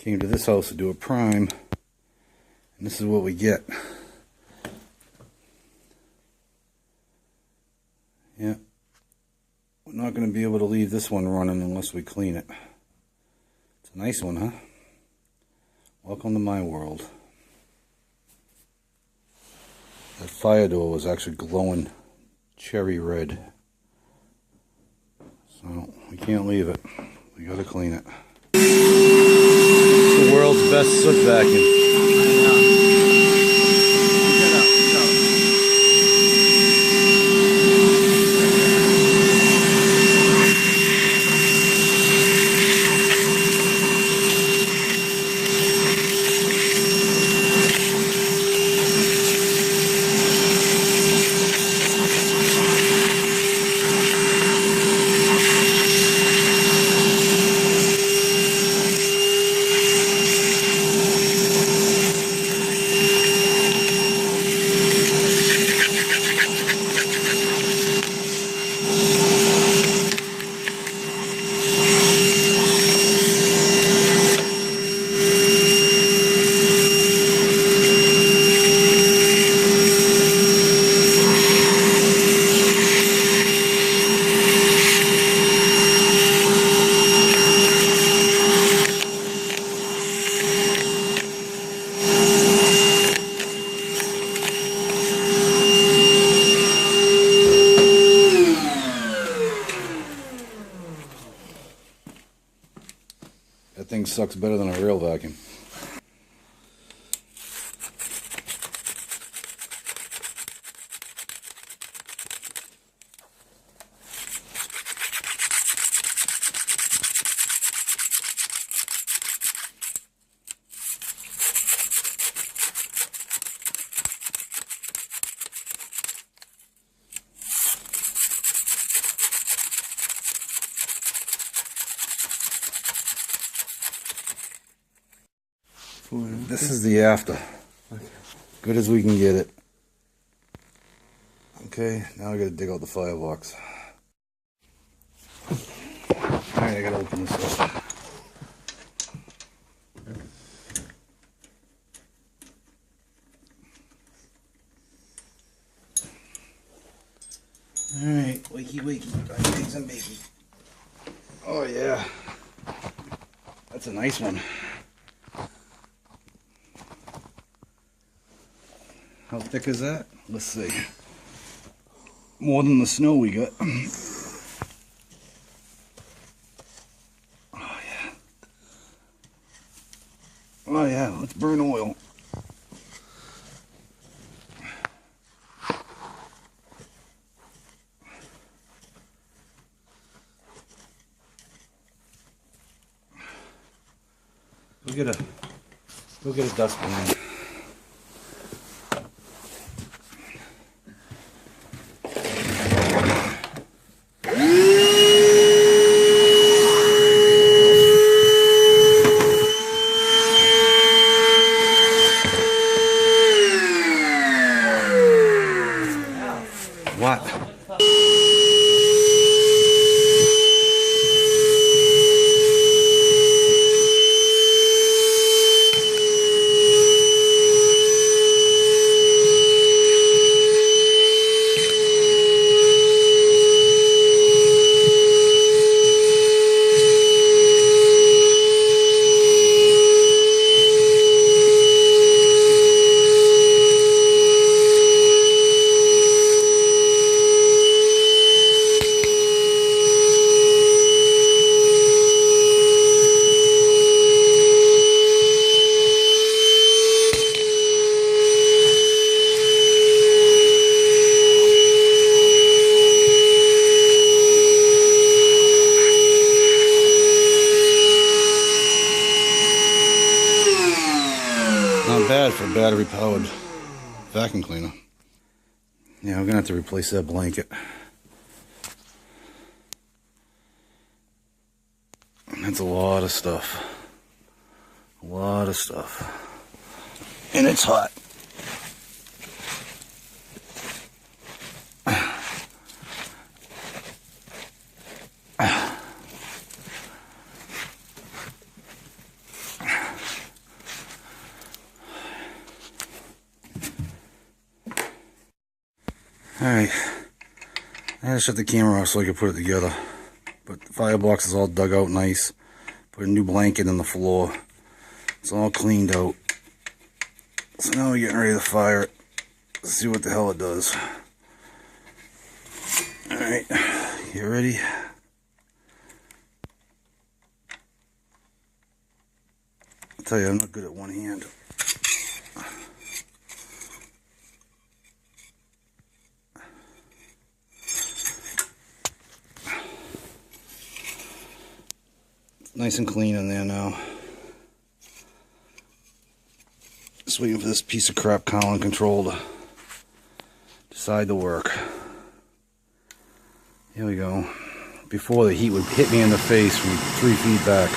Came to this house to do a prime, and this is what we get. Yeah, we're not going to be able to leave this one running unless we clean it. It's a nice one, huh? Welcome to my world. That fire door was actually glowing cherry red. So we can't leave it. We gotta clean it. It's the world's best soot vacuum. That thing sucks better than a real vacuum. This is the after. Okay. Good as we can get it. Okay, now I gotta dig out the firebox. Alright, I gotta open this up. Alright, wakey wakey, eggs and bacon. Oh yeah. That's a nice one. How thick is that? Let's see. More than the snow we got. Oh yeah. Oh yeah, let's burn oil. Go get a dustpan. What? Not bad for a battery-powered vacuum cleaner. Yeah, I'm gonna have to replace that blanket. That's a lot of stuff. A lot of stuff. And it's hot. Alright, I had to shut the camera off so I could put it together. But the firebox is all dug out nice. Put a new blanket in the floor. It's all cleaned out. So now we're getting ready to fire it. Let's see what the hell it does. Alright, you ready? I'll tell you, I'm not good at one hand. Nice and clean in there now. Just waiting for this piece of crap Colin control to decide to work. Here we go. Before, the heat would hit me in the face from 3 feet back.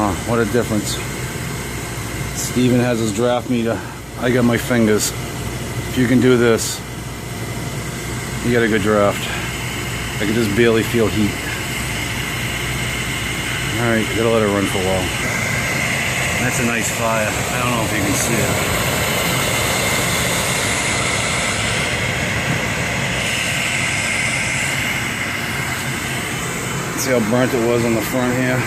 Oh, what a difference. Steven has his draft meter. I got my fingers. If you can do this, you got a good draft. I can just barely feel heat. Alright, gotta let it run for a while. That's a nice fire. I don't know if you can see it. See how burnt it was on the front here?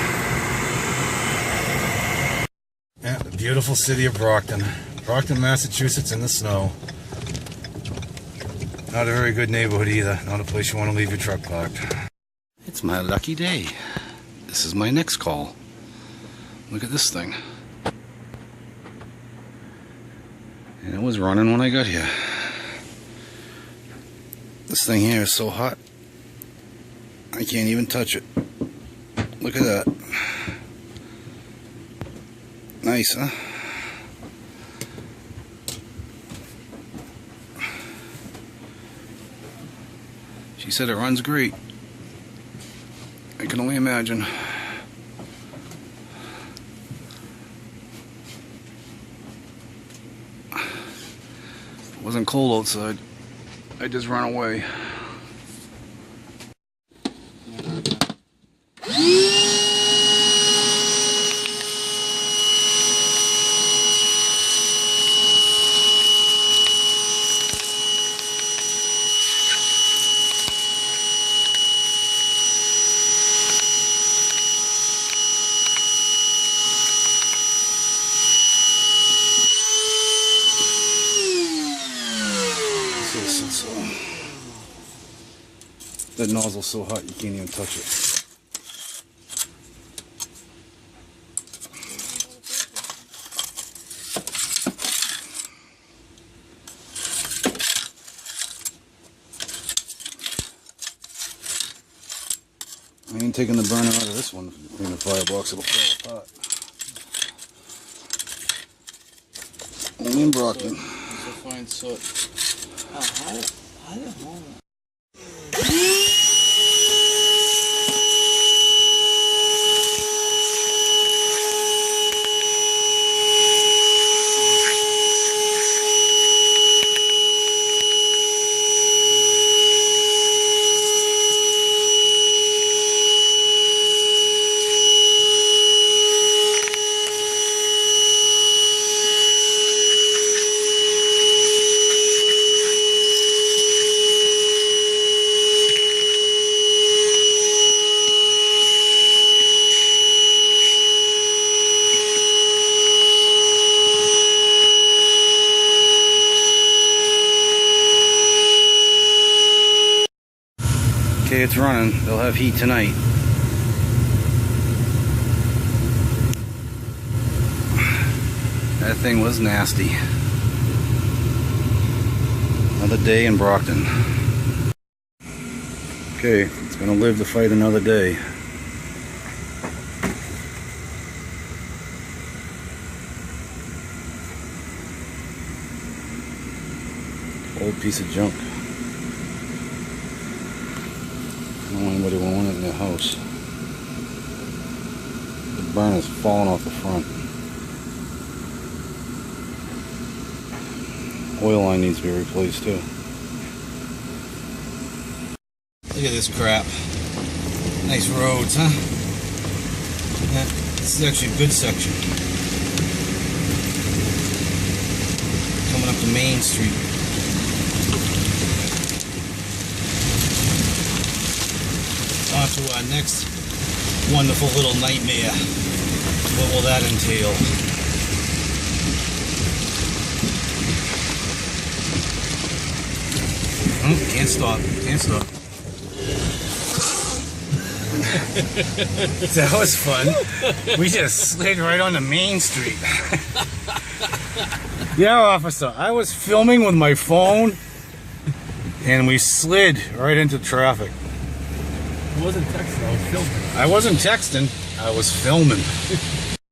Yeah, the beautiful city of Brockton. Brockton, Massachusetts in the snow. Not a very good neighborhood either. Not a place you want to leave your truck parked. It's my lucky day. This is my next call. Look at this thing. And it was running when I got here. This thing here is so hot, I can't even touch it. Look at that. Nice, huh? She said it runs great. I can only imagine. It wasn't cold outside. I just ran away. That nozzle's so hot you can't even touch it. I ain't taking the burner out of this one. Clean the firebox, it'll fall apart. Only in Brockton. So fine soot. How the hell? Okay, it's running. They'll have heat tonight. That thing was nasty. Another day in Brockton. Okay, it's gonna live to fight another day. Old piece of junk. I don't want anybody to want it in their house. The burner's falling off the front. Oil line needs to be replaced too. Look at this crap. Nice roads, huh? Yeah, this is actually a good section. Coming up to Main Street. On to our next wonderful little nightmare. What will that entail? Can't stop. Can't stop. That was fun. We just slid right onto Main Street. Yeah, officer. I was filming with my phone, and we slid right into traffic. I wasn't texting, I was filming. I wasn't texting. I was filming.